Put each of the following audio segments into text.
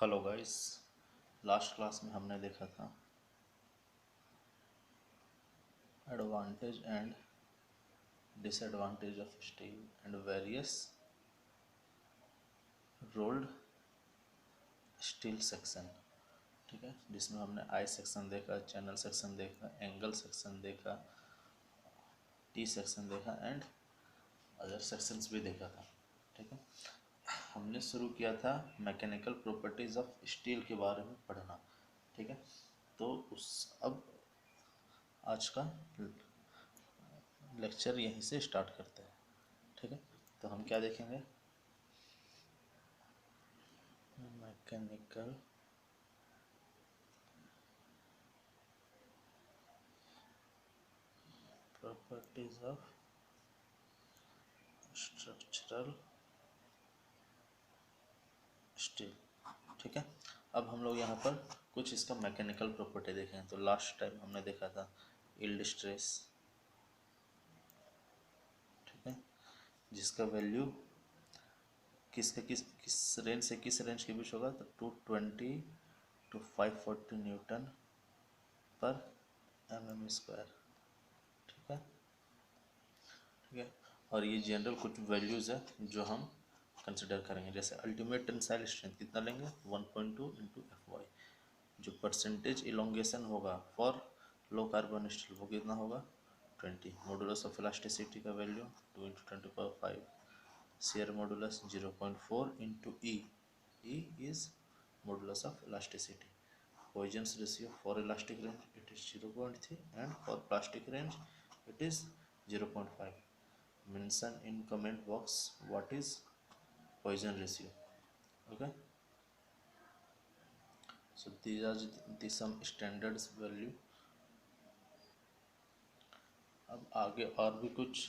Hello guys. Last class में हमने देखा था advantage and disadvantage of steel and various rolled steel section. ठीक है, जिसमें हमने आई सेक्शन देखा, चैनल सेक्शन देखा, एंगल सेक्शन देखा, टी सेक्शन देखा एंड अदर सेक्शंस भी देखा था। ठीक है, हमने शुरू किया था मैकेनिकल प्रॉपर्टीज ऑफ स्टील के बारे में पढ़ना। ठीक है, तो अब आज का लेक्चर यहीं से स्टार्ट करते हैं। ठीक है, तो हम क्या देखेंगे? Mechanical properties of structural steel. ठीक है, अब हम लोग यहाँ पर कुछ इसका मैकेनिकल प्रॉपर्टी देखें। तो लास्ट टाइम हमने देखा था यील्ड स्ट्रेस, ठीक है, जिसका वैल्यू किस रेंज से किस रेंज के बीच होगा? तो 220 to 540 न्यूटन पर mm²। ठीक है, ठीक है, और ये जनरल कुछ वैल्यूज़ है जो हम कंसिडर करेंगे। जैसे अल्टीमेट टेंसाइल स्ट्रेंथ कितना लेंगे? 1.2 इंटू FY। जो परसेंटेज इलोंगेशन होगा फॉर लो कार्बन स्टील वो कितना होगा? 20। मॉडुलस ऑफ इलास्टिसिटी का value 2 into 10⁵। shear modulus 0.4 into E is modulus of elasticity. Poisson's ratio for elastic range it is 0.3 and for plastic range it is 0.5. Mention in comment box what is Poisson ratio. Okay, so these are the some standards value. अब आगे और भी कुछ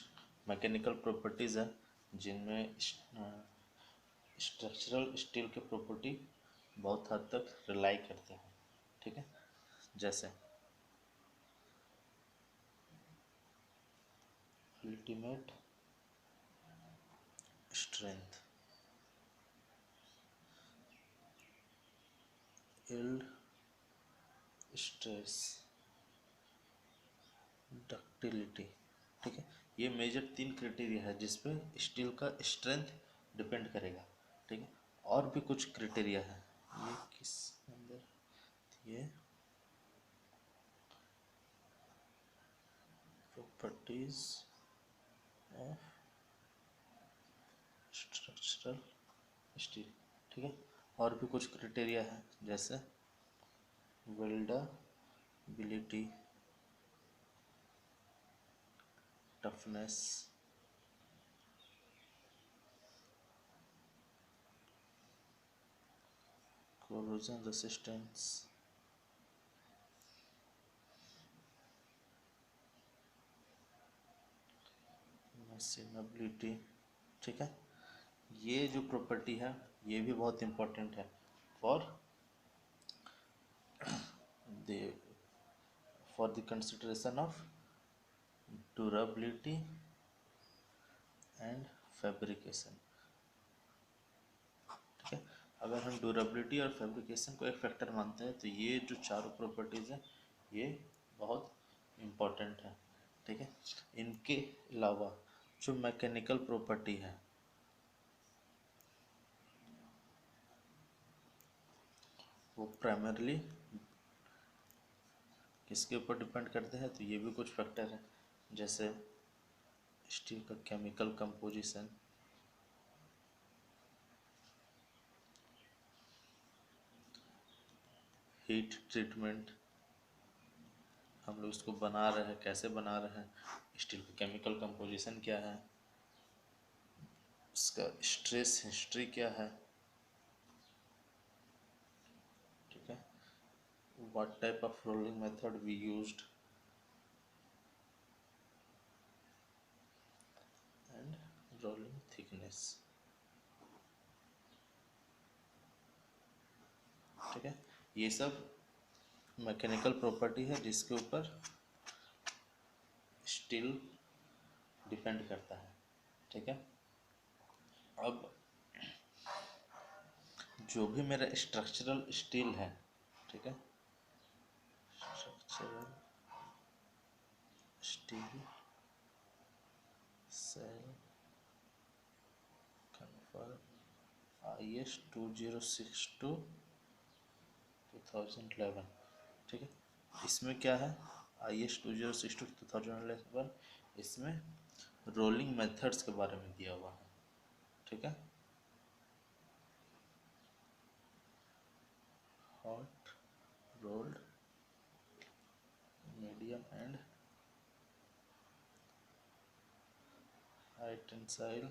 mechanical properties है जिनमें structural steel के property बहुत हद तक रिलाई करते हैं। ठीक है, जैसे ultimate strength, yield stress, ductility. ठीक है, ये मेजर 3 क्राइटेरिया है जिस पे स्टील का स्ट्रेंथ डिपेंड करेगा। ठीक है, और भी कुछ क्राइटेरिया है। ये किस अंदर? ये प्रॉपर्टीज ऑफ स्ट्रक्चरल स्टील। ठीक है, और भी कुछ क्राइटेरिया है जैसे वेल्डबिलिटी, टफनेस, corrosion रेसिस्टेंस, मशीनबिलिटी। ठीक है, ये जो प्रॉपर्टी है ये भी बहुत इम्पोर्टेंट है for the consideration of durability and fabrication. ठीक है, अगर हम ड्यूरेबिलिटी और फैब्रिकेशन को एक फैक्टर मानते हैं तो ये जो चारों प्रॉपर्टीज़ हैं ये बहुत इम्पोर्टेंट है। ठीक है, इनके अलावा जो मैकेनिकल प्रॉपर्टी है वो प्राइमरली किसके ऊपर डिपेंड करते हैं? तो ये भी कुछ फैक्टर है जैसे स्टील का केमिकल कंपोजिशन, हीट ट्रीटमेंट, हम लोग इसको बना रहे हैं कैसे बना रहे हैं, स्टील का केमिकल कंपोजिशन क्या है, इसका स्ट्रेस हिस्ट्री क्या है। ठीक है, what type of rolling method we used and rolling thickness. ठीक है, ये सब मैकेनिकल प्रॉपर्टी है जिसके ऊपर स्टील डिपेंड करता है। ठीक है, अब जो भी मेरा स्ट्रक्चरल स्टील है, ठीक है, structural steel shall conform IS 2062/2011, ठीक है। इसमें क्या है, IS 2062/2011, इसमें रोलिंग मेथड्स के बारे में दिया हुआ है, ठीक है। Hot rolled medium and high tensile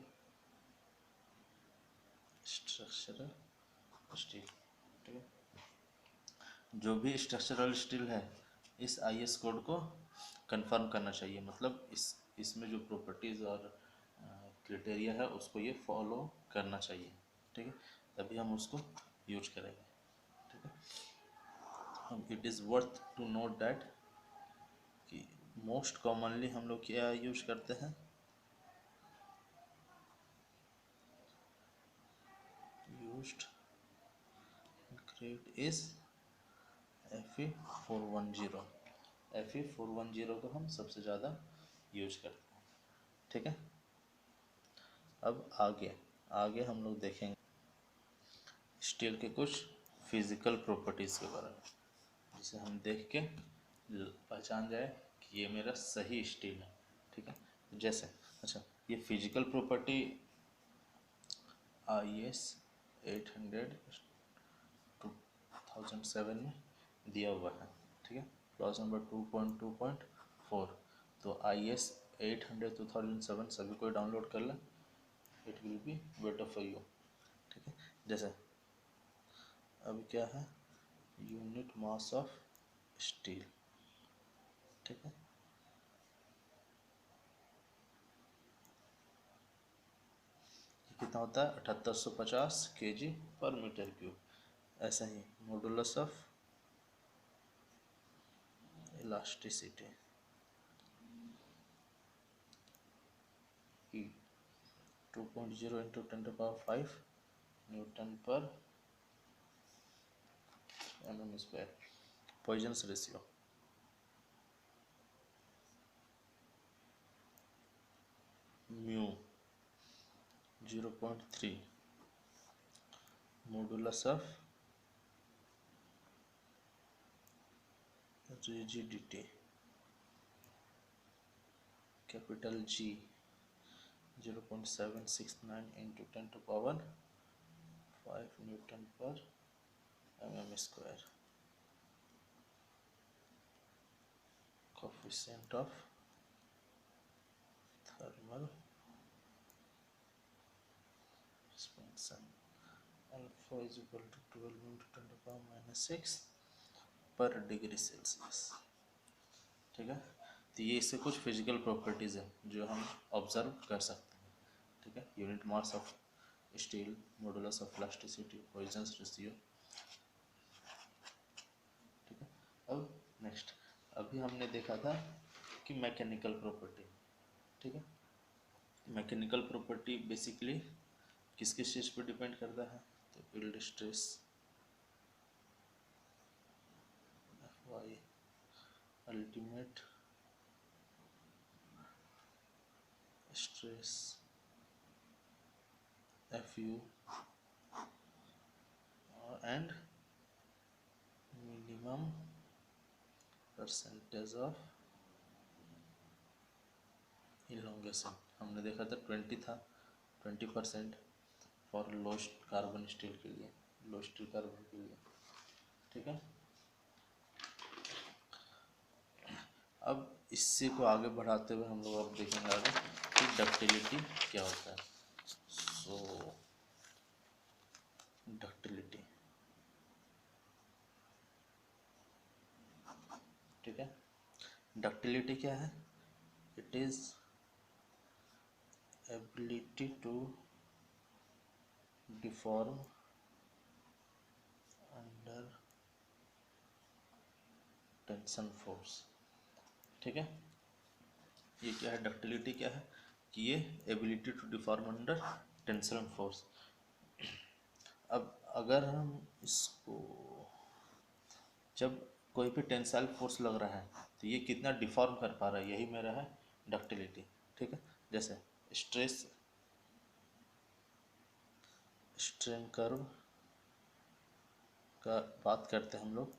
structural steel, ठीक है। जो भी स्ट्रक्चरल स्टील है इस IS कोड को कंफर्म करना चाहिए, मतलब इसमें जो प्रॉपर्टीज़ और क्राइटेरिया है उसको ये फॉलो करना चाहिए, ठीक है, तभी हम उसको यूज करेंगे, ठीक है। It is worth to note that कि मोस्ट कॉमनली हम लोग क्या यूज करते हैं, used grade is Fe410, Fe410 को हम सबसे ज़्यादा यूज करते हैं, ठीक है। अब आगे हम लोग देखेंगे स्टील के कुछ फिजिकल प्रॉपर्टीज़ के बारे में, जिसे हम देख के पहचान जाए कि ये मेरा सही स्टील है, ठीक है। जैसे अच्छा, ये फिजिकल प्रॉपर्टी IS 800/2007 में दिया हुआ है, ठीक है, क्लॉज नंबर 2.2.4। तो IS 800/2007 सभी को डाउनलोड कर लें, it will be better for you, ठीक है। जैसे अब क्या है, यूनिट मास ऑफ स्टील, ठीक है, कितना होता है 7850 kg/m³। ऐसा ही modulus of elasticity E 2.0 × 10⁵ Nm²। Poisson's ratio mu 0.3, modulus of rigidity capital G 0.769 × 10⁵ Nm²। coefficient of thermal expansion alpha is equal to 12 × 10⁻⁻⁶ पर डिग्री सेल्सियस, ठीक है। तो ये इससे कुछ फिजिकल प्रॉपर्टीज़ है जो हम ऑब्जर्व कर सकते हैं, ठीक है। Unit mass of steel, modulus of elasticity, Poisson's ratio, ठीक है। अब नेक्स्ट, अभी हमने देखा था कि मैकेनिकल प्रॉपर्टी, ठीक है। मैकेनिकल प्रॉपर्टी बेसिकली किस किस चीज़ पर डिपेंड करता है, तो yield stress Fy, ultimate stress Fu and minimum percentage of elongation. हमने देखा था 20% फॉर लो कार्बन स्टील के लिए, लो स्टील कार्बन के लिए, ठीक है। अब इससे को आगे बढ़ाते हुए हम लोग अब देखेंगे आगे कि डक्टिलिटी क्या होता है। सो डक्टिलिटी, ठीक है। डक्टिलिटी क्या है, it is ability to deform under tension force, ठीक है। ये क्या है, डक्टिलिटी क्या है कि ये ability to deform under tension force. अब अगर हम इसको, जब कोई भी टेंसाइल फोर्स लग रहा है तो ये कितना डिफॉर्म कर पा रहा है, यही मेरा है डक्टिलिटी। ठीक है, जैसे स्ट्रेस स्ट्रेन कर्व का बात करते हैं हम लोग,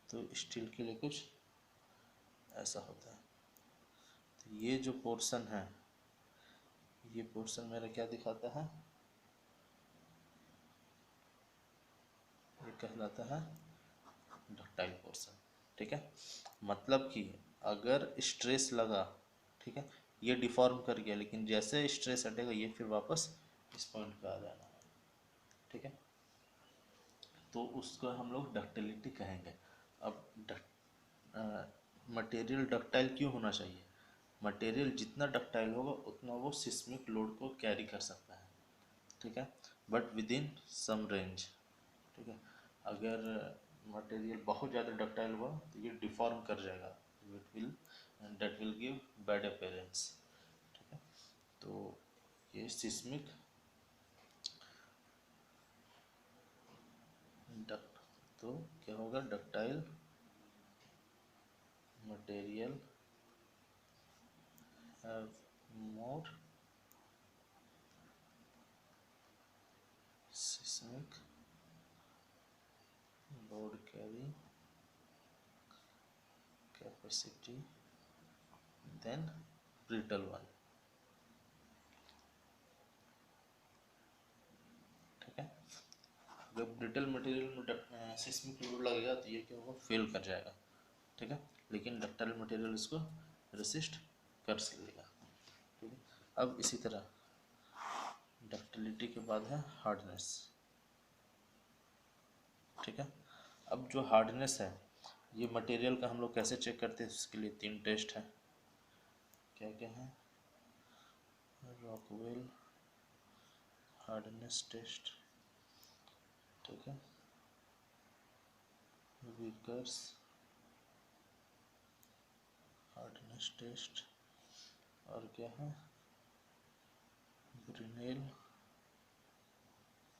तो स्टील के लिए कुछ ऐसा होता है। तो ये जो पोर्शन है, ये पोर्शन मेरा क्या दिखाता है, ये कहलाता है डक्टाइल पोर्शन। ठीक है, मतलब कि अगर स्ट्रेस लगा, ठीक है, ये डिफॉर्म कर गया, लेकिन जैसे स्ट्रेस हटेगा ये फिर वापस इस पॉइंट पे आ जाना है। ठीक है, तो उसको हम लोग डक्टिलिटी कहेंगे। अब मटेरियल डक्टाइल क्यों होना चाहिए? मटेरियल जितना डक्टाइल होगा उतना वो सिस्मिक लोड को कैरी कर सकता है। ठीक है, but within some range. ठीक है, अगर मटेरियल बहुत ज़्यादा डक्टाइल हुआ तो ये डिफॉर्म कर जाएगा, it will that will give bad appearance. ठीक है, तो ये सिस्मिक डक्ट, तो क्या होगा, ductile material have more seismic load carrying capacity than brittle one। ठीक है, अगर ब्रिटल मटेरियल में सिस्मिक लोड लगेगा तो ये क्या होगा, फेल कर जाएगा। ठीक है, लेकिन डक्टाइल मटेरियल इसको रेसिस्ट कर लेगा। ठीक है, अब इसी तरह डक्टिलिटी के बाद है हार्डनेस। ठीक है, अब जो हार्डनेस है, ये मटेरियल का हम लोग कैसे चेक करते हैं, इसके लिए 3 टेस्ट हैं। क्या क्या है, रॉकवेल हार्डनेस टेस्ट, ठीक है, विकर्स हार्डनेस टेस्ट, और क्या है, ग्रिनेल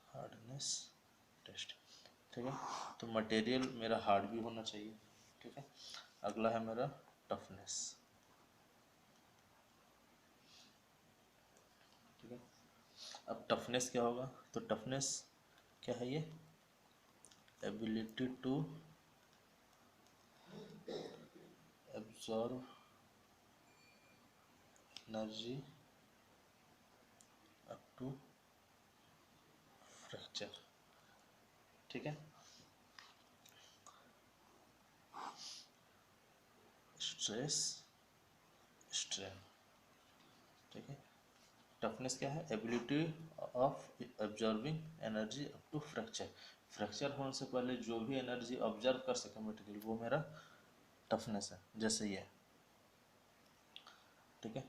हार्डनेस टेस्ट। ठीक है, तो मटेरियल मेरा हार्ड भी होना चाहिए। ठीक है, अगला है मेरा टफनेस। ठीक है, अब टफनेस क्या होगा, तो टफनेस क्या है, ये ability to absorb energy up to fracture. ठीक है, स्ट्रेस स्ट्रेन। ठीक है, टफनेस क्या है, ability of absorbing energy up to fracture. Fracture होने से पहले जो भी एनर्जी ऑब्जर्व कर सके मटेरियल, वो मेरा टफनेस है। जैसे ये, ठीक है,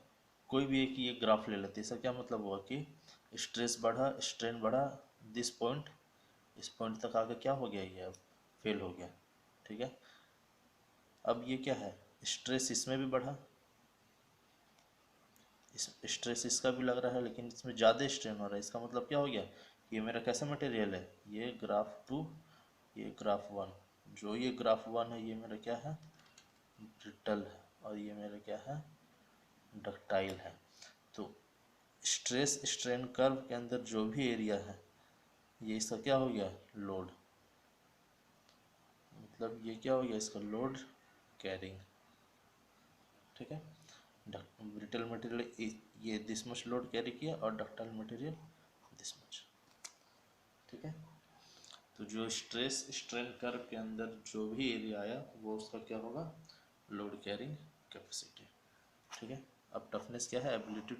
कोई भी एक ये ग्राफ ले लेते हैं, इसका क्या मतलब हुआ कि स्ट्रेस बढ़ा, स्ट्रेन बढ़ा, दिस पॉइंट, इस पॉइंट तक आके क्या हो गया, ये अब फेल हो गया। ठीक है, अब ये क्या है, स्ट्रेस इसमें भी बढ़ा, इस स्ट्रेस इसका भी लग रहा है, लेकिन इसमें ज़्यादा स्ट्रेन हो रहा है। इसका मतलब क्या हो गया, ये मेरा कैसा मटेरियल है, ये ग्राफ 2, ये ग्राफ 1। जो ये ग्राफ 1 है ये मेरा क्या है, ब्रिटल है, और ये मेरा क्या है, डक्टाइल है। तो स्ट्रेस स्ट्रेन कर्व के अंदर जो भी एरिया है, ये इसका क्या हो गया, लोड, मतलब ये क्या हो गया, इसका लोड कैरिंग। ठीक है, ब्रिटल मटेरियल ये दिस मच लोड कैरी किया, और डक्टाइल मटेरियल दिस मच। ठीक है, तो जो स्ट्रेस स्ट्रेन कर्व के अंदर जो भी एरिया आया वो उसका क्या होगा, लोड कैरिंग कैपेसिटी। ठीक है, अब टफनेस क्या है, ability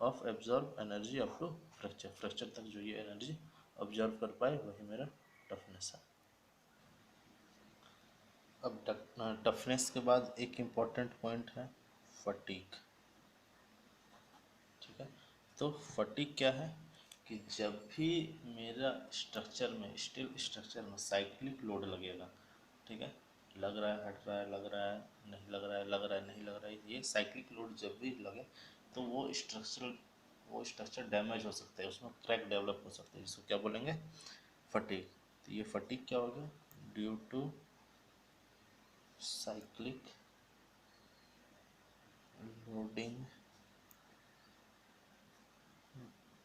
of absorb energy up to fracture. Fracture तक जो ये एनर्जी ऑब्जर्व कर पाए वही मेरा टफनेस है। अब टफनेस के बाद एक इम्पॉर्टेंट पॉइंट है फटीग। ठीक है, तो फटीग क्या है कि जब भी मेरा स्ट्रक्चर में, स्टील स्ट्रक्चर में साइक्लिक लोड लगेगा, ठीक है, लग रहा है, हट रहा है, लग रहा है, नहीं लग रहा है, लग रहा है, नहीं लग रहा है, ये साइक्लिक लोड जब भी लगे तो वो स्ट्रक्चर डैमेज हो सकता है, उसमें क्रैक डेवलप हो सकता है, जिसको क्या बोलेंगे, फटीग। तो ये फटीग क्या होगा? Due to cyclic loading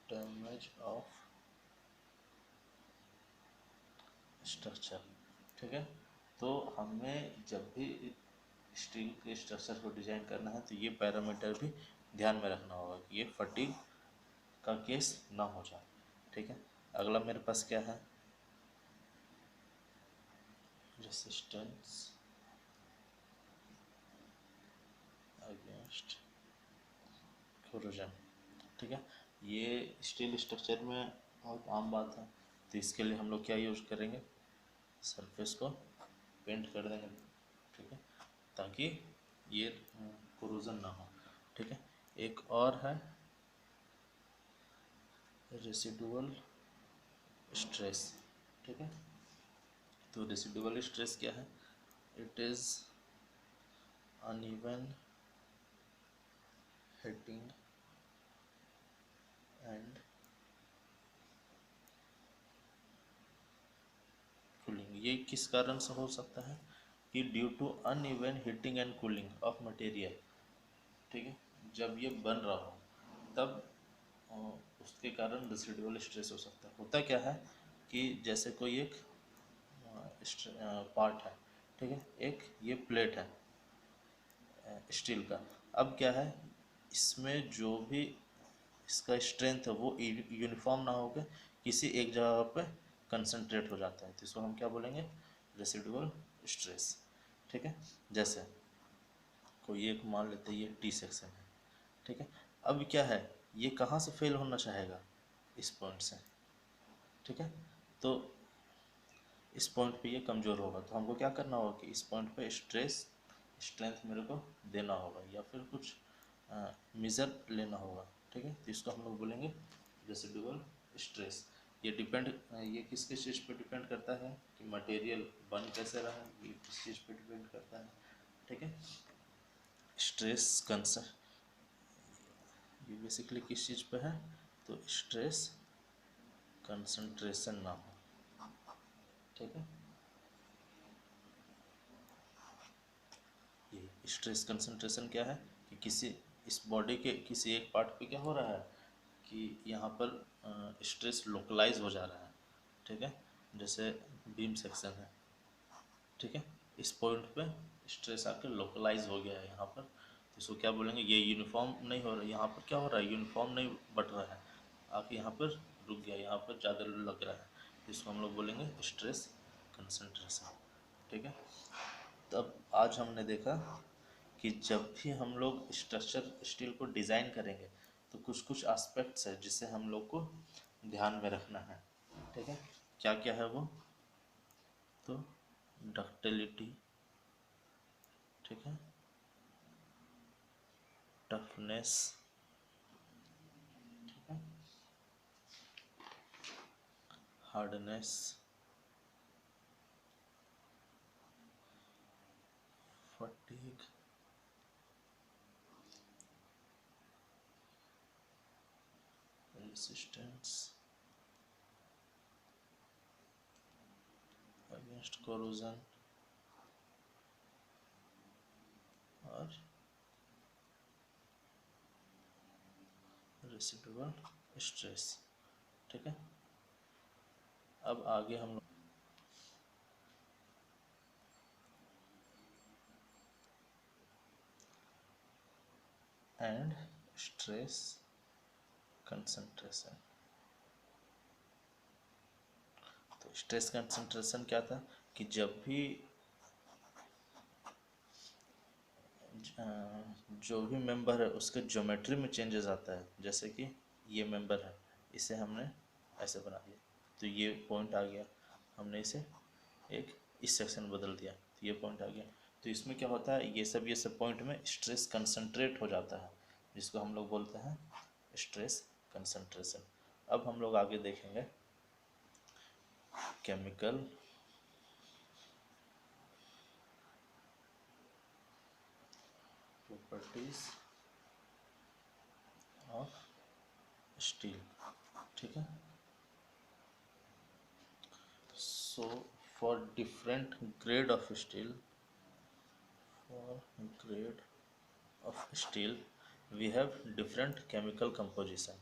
damage of structure. ठीक है, तो हमें जब भी स्टील के स्ट्रक्चर को डिजाइन करना है तो ये पैरामीटर भी ध्यान में रखना होगा कि ये फटीग का केस ना हो जाए। ठीक है, अगला मेरे पास क्या है? Resistance against corrosion. ठीक है, ये स्टील स्ट्रक्चर में बहुत आम बात है। तो इसके लिए हम लोग क्या यूज करेंगे? सरफेस को पेंट कर देंगे। ठीक है, ताकि ये कोरोजन ना हो। ठीक है, एक और है रेसिडुअल स्ट्रेस। ठीक है, तो रेसिडुअल स्ट्रेस क्या है? It is uneven heating and cooling. ये किस कारण से हो सकता है? कि due to uneven heating and cooling of material. ठीक है, जब ये बन रहा हो तब उसके कारण रेसिडुअल स्ट्रेस हो सकता है। होता क्या है कि जैसे कोई एक पार्ट है, ठीक है, एक ये प्लेट है स्टील का। अब क्या है, इसमें जो भी इसका स्ट्रेंथ है वो यूनिफॉर्म ना होकर किसी एक जगह पे कंसंट्रेट हो जाता है, तो इसको हम क्या बोलेंगे? Residual stress. ठीक है, जैसे कोई एक मान लेते हैं ये टी सेक्शन है। ठीक है, अब क्या है, ये कहाँ से फेल होना चाहेगा? इस पॉइंट से। ठीक है, तो इस पॉइंट पे ये कमज़ोर होगा, तो हमको क्या करना होगा कि इस पॉइंट पे स्ट्रेंथ मेरे को देना होगा या फिर कुछ मेज़र लेना होगा। ठीक है, तो इसको हम लोग बोलेंगे रेसिडुअल स्ट्रेस। ये किसके चीज़ पे डिपेंड करता है कि मटेरियल बन कैसे रहा है, ये किस चीज़ पे डिपेंड करता है। ठीक है, स्ट्रेस कंसर्न ये बेसिकली किस चीज़ पे है? तो स्ट्रेस कंसंट्रेशन ना हो। ठीक है, ये स्ट्रेस कंसंट्रेशन क्या है कि किसी इस बॉडी के किसी एक पार्ट पे क्या हो रहा है कि यहाँ पर स्ट्रेस लोकलाइज हो जा रहा है। ठीक है, जैसे बीम सेक्शन है। ठीक है, इस पॉइंट पे स्ट्रेस आकर लोकलाइज हो गया है यहाँ पर, तो इसको क्या बोलेंगे? ये यूनिफॉर्म नहीं हो रहा है, यहाँ पर क्या हो रहा है? यूनिफॉर्म नहीं बट रहा है, आके यहाँ पर रुक गया, यहाँ पर ज़्यादा लग रहा है, तो इसको हम लोग बोलेंगे स्ट्रेस कंसंट्रेशन। ठीक है, तब आज हमने देखा कि जब भी हम लोग स्ट्रक्चर स्टील को डिज़ाइन करेंगे तो कुछ कुछ एस्पेक्ट्स है जिसे हम लोग को ध्यान में रखना है। ठीक है, क्या क्या है वो? तो डक्टिलिटी, ठीक है, टफनेस, ठीक है, hardness, fatigue, resistance against corrosion और रेसिडुअल स्ट्रेस। ठीक है, अब आगे हम लोग एंड स्ट्रेस कंसंट्रेशन। तो स्ट्रेस कंसंट्रेशन क्या था कि जब भी जो भी मेंबर है उसके ज्योमेट्री में चेंजेस आता है, जैसे कि ये मेंबर है, इसे हमने ऐसे बना दिया तो ये पॉइंट आ गया, हमने इसे एक इस सेक्शन बदल दिया तो ये पॉइंट आ गया, तो इसमें क्या होता है, ये सब पॉइंट में स्ट्रेस कंसंट्रेट हो जाता है, जिसको हम लोग बोलते हैं स्ट्रेस कंसंट्रेशन। अब हम लोग आगे देखेंगे केमिकल प्रॉपर्टीज ऑफ स्टील। ठीक है, So for different grade of steel, we have different chemical composition.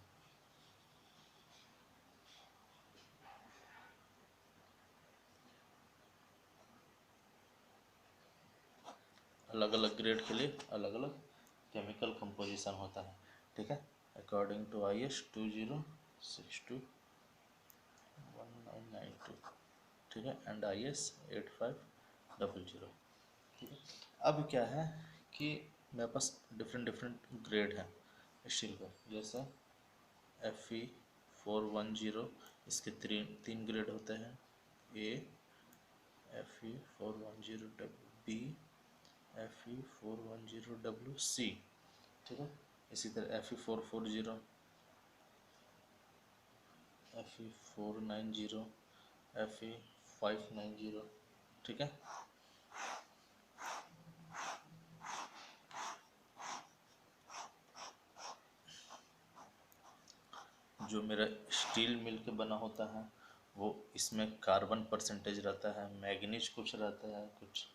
अलग अलग ग्रेड के लिए अलग अलग केमिकल कंपोजिशन होता है, ठीक है, अकॉर्डिंग टू IS 20621992, ठीक है, एंड IS 8500, ठीक है। अब क्या है कि मेरे पास डिफरेंट डिफरेंट ग्रेड हैं स्टील का, जैसे Fe410, इसके तीन ग्रेड होते हैं, A, Fe410W, Fe410WC, ठीक है। इसी तरह Fe440, Fe490, Fe590, ठीक है। जो मेरा स्टील मिल के बना होता है वो इसमें कार्बन परसेंटेज रहता है, मैग्नीज कुछ रहता है, कुछ,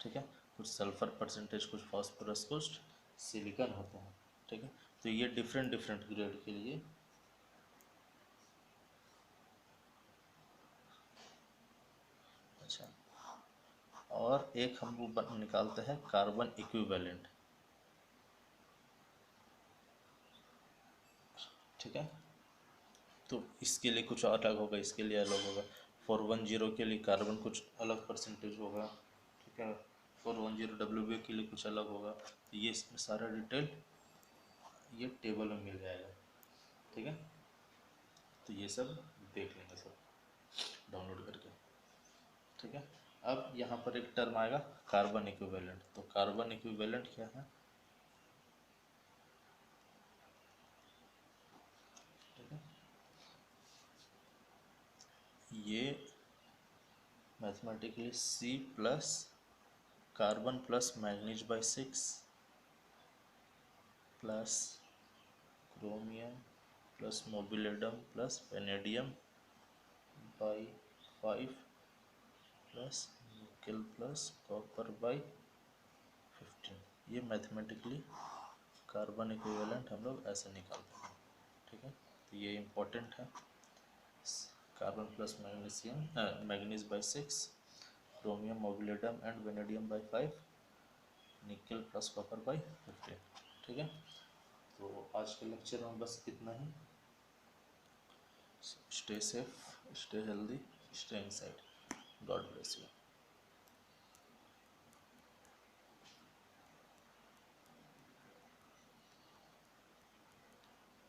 ठीक है, कुछ सल्फर परसेंटेज, कुछ फास्फोरस, कुछ सिलिकॉन होता है, ठीक है। तो ये डिफरेंट डिफरेंट ग्रेड के लिए अच्छा। और एक हम वो निकालते हैं कार्बन इक्विवेलेंट, ठीक है। तो इसके लिए कुछ अलग होगा, इसके लिए अलग होगा। 410 के लिए कार्बन कुछ अलग परसेंटेज होगा, ठीक है। 410 WB के लिए कुछ अलग होगा। तो ये इसमें सारा डिटेल ये टेबल में मिल जाएगा, ठीक है। तो ये सब देख लेंगे सब डाउनलोड करके, ठीक है। अब यहाँ पर एक टर्म आएगा कार्बन इक्विवेलेंट। तो कार्बन इक्विवेलेंट क्या है, ठीक है, ये mathematically C plus carbon plus manganese by 6 plus chromium plus molybdenum plus vanadium by 5 plus nickel plus copper by 15। ये मैथमेटिकली कार्बन इक्विवेलेंट हम लोग ऐसे निकालते हैं, ठीक है। तो ये इम्पोर्टेंट है। Carbon plus magnesium manganese by 6, chromium molybdenum and vanadium by 5, nickel plus copper by 15, ठीक है। तो आज के लेक्चर में बस इतना ही। Stay safe, stay healthy, stay inside. God bless you.